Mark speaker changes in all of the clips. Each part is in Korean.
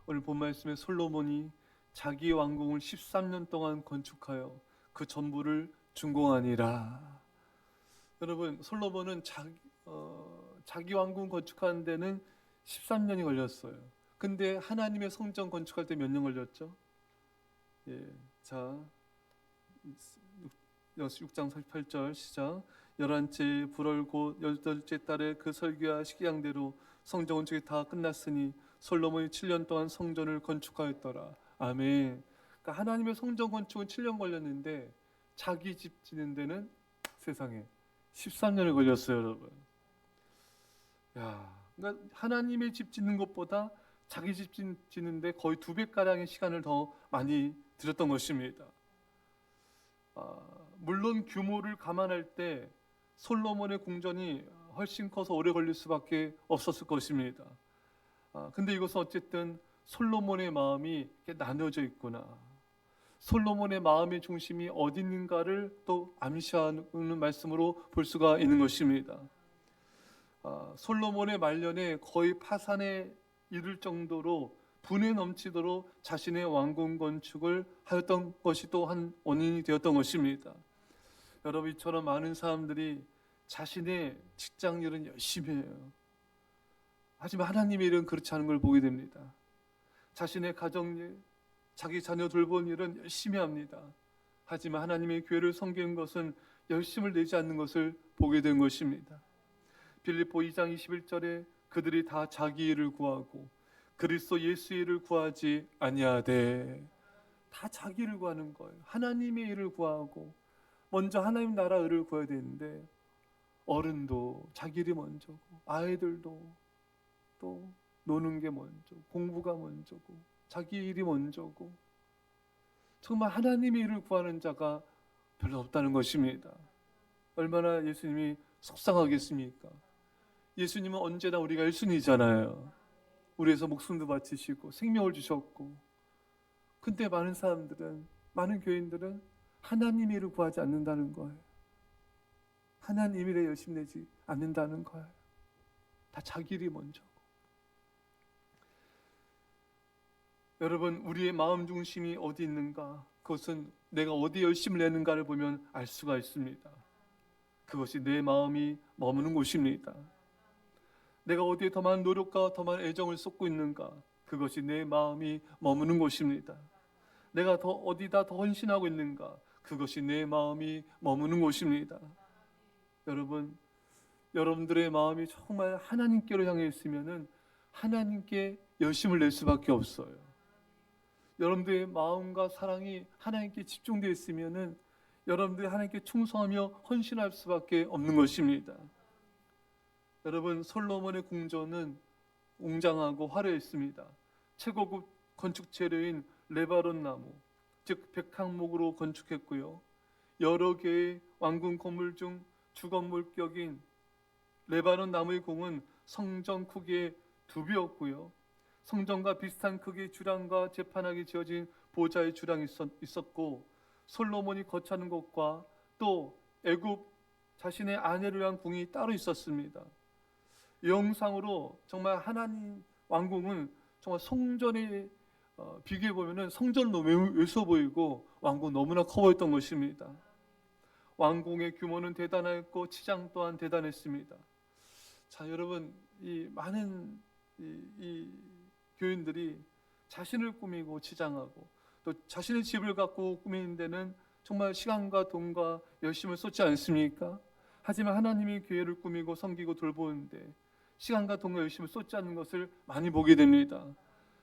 Speaker 1: 오늘 본 말씀에 솔로몬이 자기 왕궁을 13년 동안 건축하여 그 전부를 준공하니라. 여러분, 솔로몬은 자기 왕궁 건축하는 데는 13년이 걸렸어요. 근데 하나님의 성전 건축할 때 몇 년 걸렸죠? 예, 자, 6장 8절 시작. 11째 불월 곧 8째 달에 그 설계와 식양대로 성전 건축이 다 끝났으니 솔로몬이 7년 동안 성전을 건축하였더라. 아멘. 그러니까 하나님의 성전 건축은 7년 걸렸는데 자기 집 짓는 데는 세상에 13년을 걸렸어요, 여러분. 야, 그러니까 하나님의 집 짓는 것보다 자기 집 짓는데 거의 2배 가량의 시간을 더 많이 들였던 것입니다. 물론 규모를 감안할 때 솔로몬의 궁전이 훨씬 커서 오래 걸릴 수밖에 없었을 것입니다. 근데 이것은 어쨌든 솔로몬의 마음이 나눠져 있구나. 솔로몬의 마음의 중심이 어디 있는가를 또 암시하는 말씀으로 볼 수가 있는 것입니다. 솔로몬의 말년에 거의 파산에 이를 정도로 분에 넘치도록 자신의 왕궁 건축을 하였던 것이 또 한 원인이 되었던 것입니다. 여러분, 이처럼 많은 사람들이 자신의 직장 일은 열심히 해요. 하지만 하나님의 일은 그렇지 않은 걸 보게 됩니다. 자신의 가정일, 자기 자녀 돌보는 일은 열심히 합니다. 하지만 하나님의 교회를 섬기는 것은 열심을 내지 않는 것을 보게 된 것입니다. 빌립보 2장 21절에 그들이 다 자기 일을 구하고 그리스도 예수 일을 구하지 아니하되, 다 자기 일을 구하는 거예요. 하나님의 일을 구하고 먼저 하나님 나라 의를 구해야 되는데 어른도 자기 일이 먼저고 아이들도 또 노는 게 먼저, 공부가 먼저고 자기 일이 먼저고, 정말 하나님의 일을 구하는 자가 별로 없다는 것입니다. 얼마나 예수님이 속상하겠습니까? 예수님은 언제나 우리가 1순위잖아요. 우리에서 목숨도 바치시고 생명을 주셨고, 근데 많은 사람들은, 많은 교인들은 하나님의 일을 구하지 않는다는 거예요. 하나님 일에 열심 내지 않는다는 거예요. 다 자기 일이 먼저고. 여러분, 우리의 마음 중심이 어디 있는가? 그것은 내가 어디 열심을 내는가를 보면 알 수가 있습니다. 그것이 내 마음이 머무는 곳입니다. 내가 어디에 더 많은 노력과 더 많은 애정을 쏟고 있는가? 그것이 내 마음이 머무는 곳입니다. 내가 어디다 더 헌신하고 있는가? 그것이 내 마음이 머무는 곳입니다. 여러분, 여러분들의 마음이 정말 하나님께로 향해 있으면은 하나님께 열심을 낼 수밖에 없어요. 여러분들의 마음과 사랑이 하나님께 집중되어 있으면은 여러분들이 하나님께 충성하며 헌신할 수밖에 없는 것입니다. 여러분, 솔로몬의 궁전은 웅장하고 화려했습니다. 최고급 건축 재료인 레바논 나무, 즉 백향목으로 건축했고요. 여러 개의 왕궁 건물 중 주건물격인 레바논 나무의 궁은 성전 크기의 2배였고요. 성전과 비슷한 크기의 주량과 재판하게 지어진 보좌의 주량이 있었고, 솔로몬이 거처하는 곳과 또 애굽 자신의 아내를 위한 궁이 따로 있었습니다. 영상으로 정말 하나님 왕궁은 정말 성전에 비교해 보면은 성전 너무 외소 보이고 왕궁 너무나 커 보였던 것입니다. 왕궁의 규모는 대단했고 치장 또한 대단했습니다. 자, 여러분, 이 많은 이 교인들이 자신을 꾸미고 치장하고 또 자신의 집을 갖고 꾸미는 데는 정말 시간과 돈과 열심을 쏟지 않습니까? 하지만 하나님의 교회를 꾸미고 섬기고 돌보는데 시간과 돈과 열심을 쏟지 않는 것을 많이 보게 됩니다.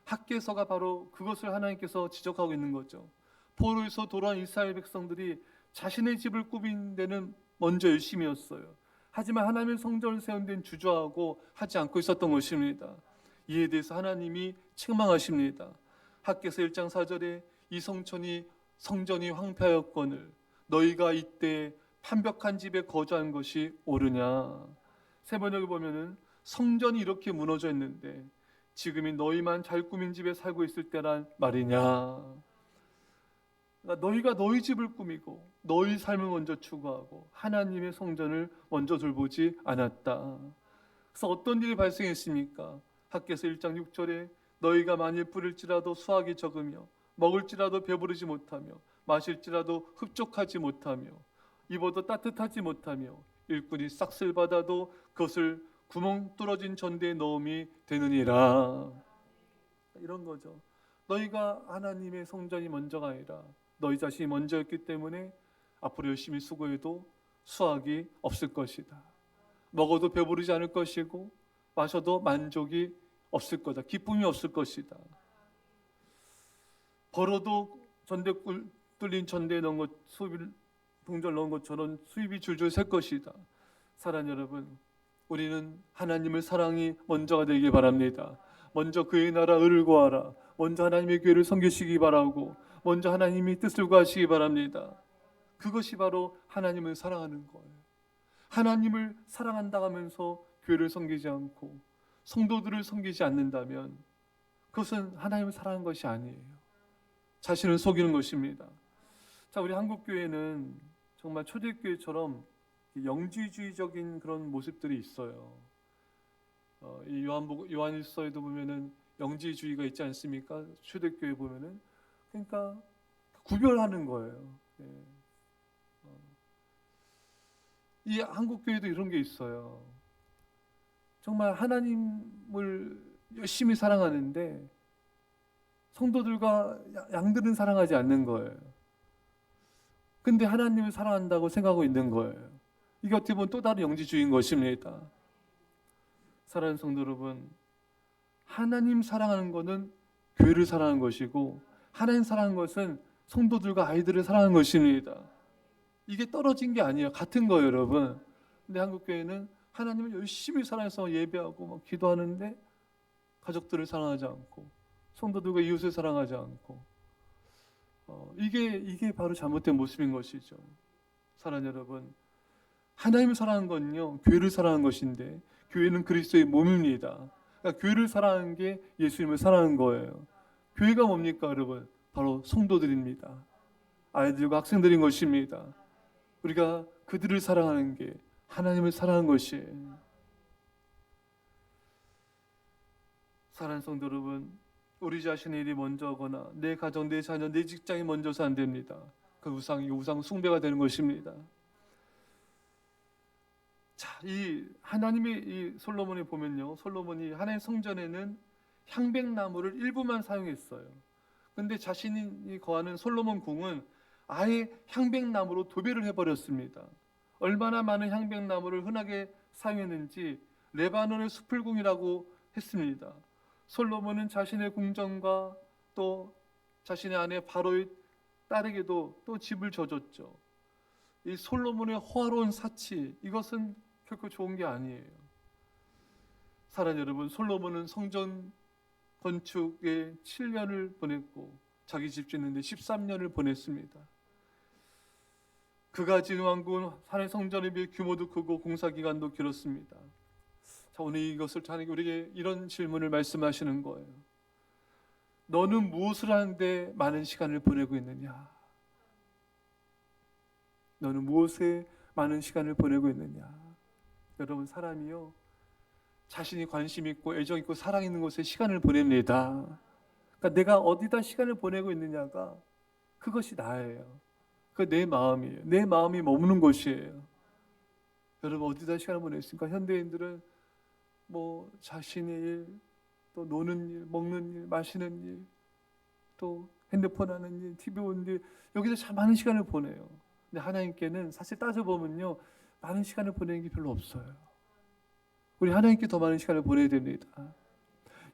Speaker 1: 학개서가 바로 그것을 하나님께서 지적하고 있는 거죠. 포로에서 돌아온 이스라엘 백성들이 자신의 집을 꾸미는 데는 먼저 열심이었어요. 하지만 하나님의 성전을 세운 데는 주저하고 하지 않고 있었던 것입니다. 이에 대해서 하나님이 책망하십니다. 학개서 1장 4절에 이 성전이 황폐하였거늘 너희가 이때 판벽한 집에 거주한 것이 옳으냐. 세 번역에 보면은 성전이 이렇게 무너져 있는데 지금이 너희만 잘 꾸민 집에 살고 있을 때란 말이냐. 그러니까 너희가 너희 집을 꾸미고 너희 삶을 먼저 추구하고 하나님의 성전을 먼저 돌보지 않았다. 그래서 어떤 일이 발생했습니까? 학개서 1장 6절에 너희가 만일 뿌릴지라도 수확이 적으며 먹을지라도 배부르지 못하며 마실지라도 흡족하지 못하며 입어도 따뜻하지 못하며 일꾼이 싹쓸 받아도 그것을 구멍 뚫어진 전대에 넣음이 되느니라. 이런 거죠. 너희가 하나님의 성전이 먼저가 아니라 너희 자신이 먼저였기 때문에 앞으로 열심히 수고해도 수확이 없을 것이다. 먹어도 배부르지 않을 것이고 마셔도 만족이 없을 거다. 기쁨이 없을 것이다. 벌어도 전대 뚫린 전대에 넣은 것, 수입을 동전 넣은 것처럼 수입이 줄줄 셀 것이다. 사랑하는 여러분, 우리는 하나님을 사랑이 먼저가 되길 바랍니다. 먼저 그의 나라 의를 구하라. 먼저 하나님의 교회를 섬기시기 바라고 먼저 하나님의 뜻을 구하시기 바랍니다. 그것이 바로 하나님을 사랑하는 거예요. 하나님을 사랑한다 하면서 교회를 섬기지 않고 성도들을 섬기지 않는다면 그것은 하나님을 사랑하는 것이 아니에요. 자신을 속이는 것입니다. 자, 우리 한국교회는 정말 초대교회처럼 영지주의적인 그런 모습들이 있어요. 이 요한일서에도 보면은 영지주의가 있지 않습니까? 초대교회 보면은. 그러니까 구별하는 거예요. 예. 이 한국교회도 이런 게 있어요. 정말 하나님을 열심히 사랑하는데 성도들과 양들은 사랑하지 않는 거예요. 근데 하나님을 사랑한다고 생각하고 있는 거예요. 이게 어떻게 보면 또 다른 영지주의인 것입니다. 사랑하는 성도 여러분, 하나님 사랑하는 것은 교회를 사랑하는 것이고 하나님 사랑하는 것은 성도들과 아이들을 사랑하는 것입니다. 이게 떨어진 게 아니에요. 같은 거예요, 여러분. 근데 한국교회는 하나님을 열심히 사랑해서 예배하고 막 기도하는데 가족들을 사랑하지 않고 성도들과 이웃을 사랑하지 않고 이게 바로 잘못된 모습인 것이죠. 사랑하는 여러분, 하나님을 사랑하는 건요 교회를 사랑하는 것인데 교회는 그리스도의 몸입니다. 그러니까 교회를 사랑하는 게 예수님을 사랑하는 거예요. 교회가 뭡니까, 여러분? 바로 성도들입니다. 아이들과 학생들인 것입니다. 우리가 그들을 사랑하는 게 하나님을 사랑하는 것이에요. 사랑하는 성도 여러분, 우리 자신의 일이 먼저거나 내 가정, 내 자녀, 내 직장이 먼저서 안 됩니다. 그 우상 숭배가 되는 것입니다. 자, 이 하나님의 이 솔로몬에 보면요, 솔로몬이 하나님 성전에는 향백나무를 일부만 사용했어요. 근데 자신이 거하는 솔로몬 궁은 아예 향백나무로 도배를 해버렸습니다. 얼마나 많은 향백나무를 흔하게 사용했는지 레바논의 수풀궁이라고 했습니다. 솔로몬은 자신의 궁전과 또 자신의 아내 바로의 딸에게도 또 집을 져줬죠. 이 솔로몬의 호화로운 사치, 이것은 결코 좋은 게 아니에요. 사랑하는 여러분, 솔로몬은 성전 건축에 7년을 보냈고 자기 집 짓는데 13년을 보냈습니다. 그가 지은 왕궁은 하나님의 성전에 비해 규모도 크고 공사 기간도 길었습니다. 자, 오늘 이것을 하나님께 우리에게 이런 질문을 말씀하시는 거예요. 너는 무엇을 하는데 많은 시간을 보내고 있느냐? 너는 무엇에 많은 시간을 보내고 있느냐? 여러분, 사람이요 자신이 관심 있고 애정 있고 사랑 있는 곳에 시간을 보냅니다. 그러니까 내가 어디다 시간을 보내고 있느냐가 그것이 나예요. 그 내 마음이에요. 내 마음이 머무는 곳이에요. 여러분, 어디다 시간을 보냈습니까? 현대인들은 뭐 자신의 일, 또 노는 일, 먹는 일, 마시는 일, 또 핸드폰 하는 일, TV 보는 일, 여기서 참 많은 시간을 보내요. 근데 하나님께는 사실 따져보면요 많은 시간을 보내는 게 별로 없어요. 우리 하나님께 더 많은 시간을 보내야 됩니다.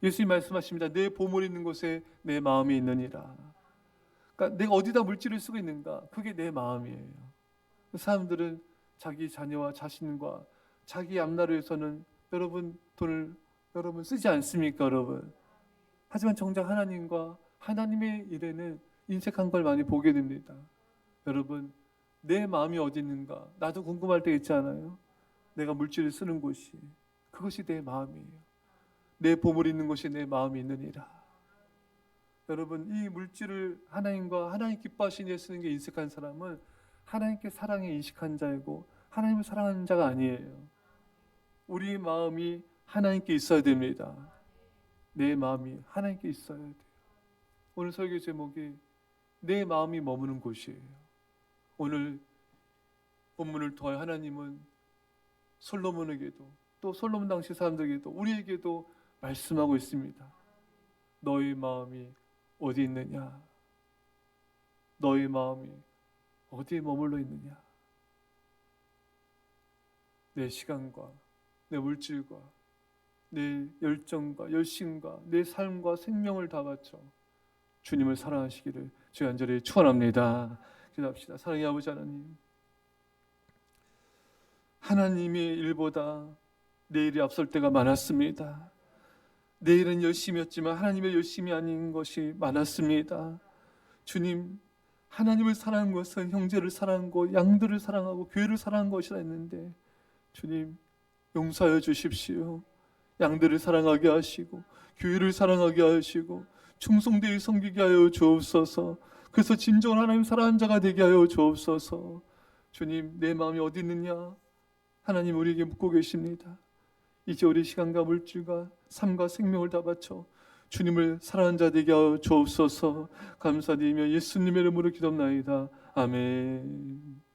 Speaker 1: 예수님 말씀하십니다. 내 보물 있는 곳에 내 마음이 있느니라. 그러니까 내가 어디다 물질을 쓰고 있는가? 그게 내 마음이에요. 사람들은 자기 자녀와 자신과 자기 앞나를 위해서는 여러분 돈을 여러분 쓰지 않습니까, 여러분? 하지만 정작 하나님과 하나님의 일에는 인색한 걸 많이 보게 됩니다. 여러분, 내 마음이 어디 있는가? 나도 궁금할 때 있지 않아요? 내가 물질을 쓰는 곳이, 그것이 내 마음이에요. 내 보물 있는 곳이 내 마음이 있느니라. 여러분, 이 물질을 하나님과 하나님 기뻐하시는 데 쓰는 게 인색한 사람은 하나님께 사랑에 인식한 자이고 하나님을 사랑하는 자가 아니에요. 우리 마음이 하나님께 있어야 됩니다. 내 마음이 하나님께 있어야 돼요. 오늘 설교 제목이 내 마음이 머무는 곳이에요. 오늘 본문을 통하여 하나님은 솔로몬에게도 또 솔로몬 당시 사람들에게도 우리에게도 말씀하고 있습니다. 너희 마음이 어디 있느냐? 너희 마음이 어디에 머물러 있느냐? 내 시간과 내 물질과 내 열정과 열심과 내 삶과 생명을 다 바쳐 주님을 사랑하시기를 주의 간절히 축원합니다. 기도합시다. 사랑의 아버지 하나님, 하나님의 일보다 내 일이 앞설 때가 많았습니다. 내 일은 열심이었지만 하나님의 열심이 아닌 것이 많았습니다. 주님, 하나님을 사랑한 것은 형제를 사랑하고 양들을 사랑하고 교회를 사랑한 것이라 했는데 주님, 용서하여 주십시오. 양들을 사랑하게 하시고 교회를 사랑하게 하시고 충성되이 섬기게 하여 주옵소서. 그래서 진정한 하나님 사랑하는 자가 되게 하여 주옵소서. 주님, 내 마음이 어디 있느냐? 하나님 우리에게 묻고 계십니다. 이제 우리 시간과 물질과 삶과 생명을 다 바쳐 주님을 사랑하는 자 되게 하여 주옵소서. 감사드리며 예수님의 이름으로 기도합나이다. 아멘.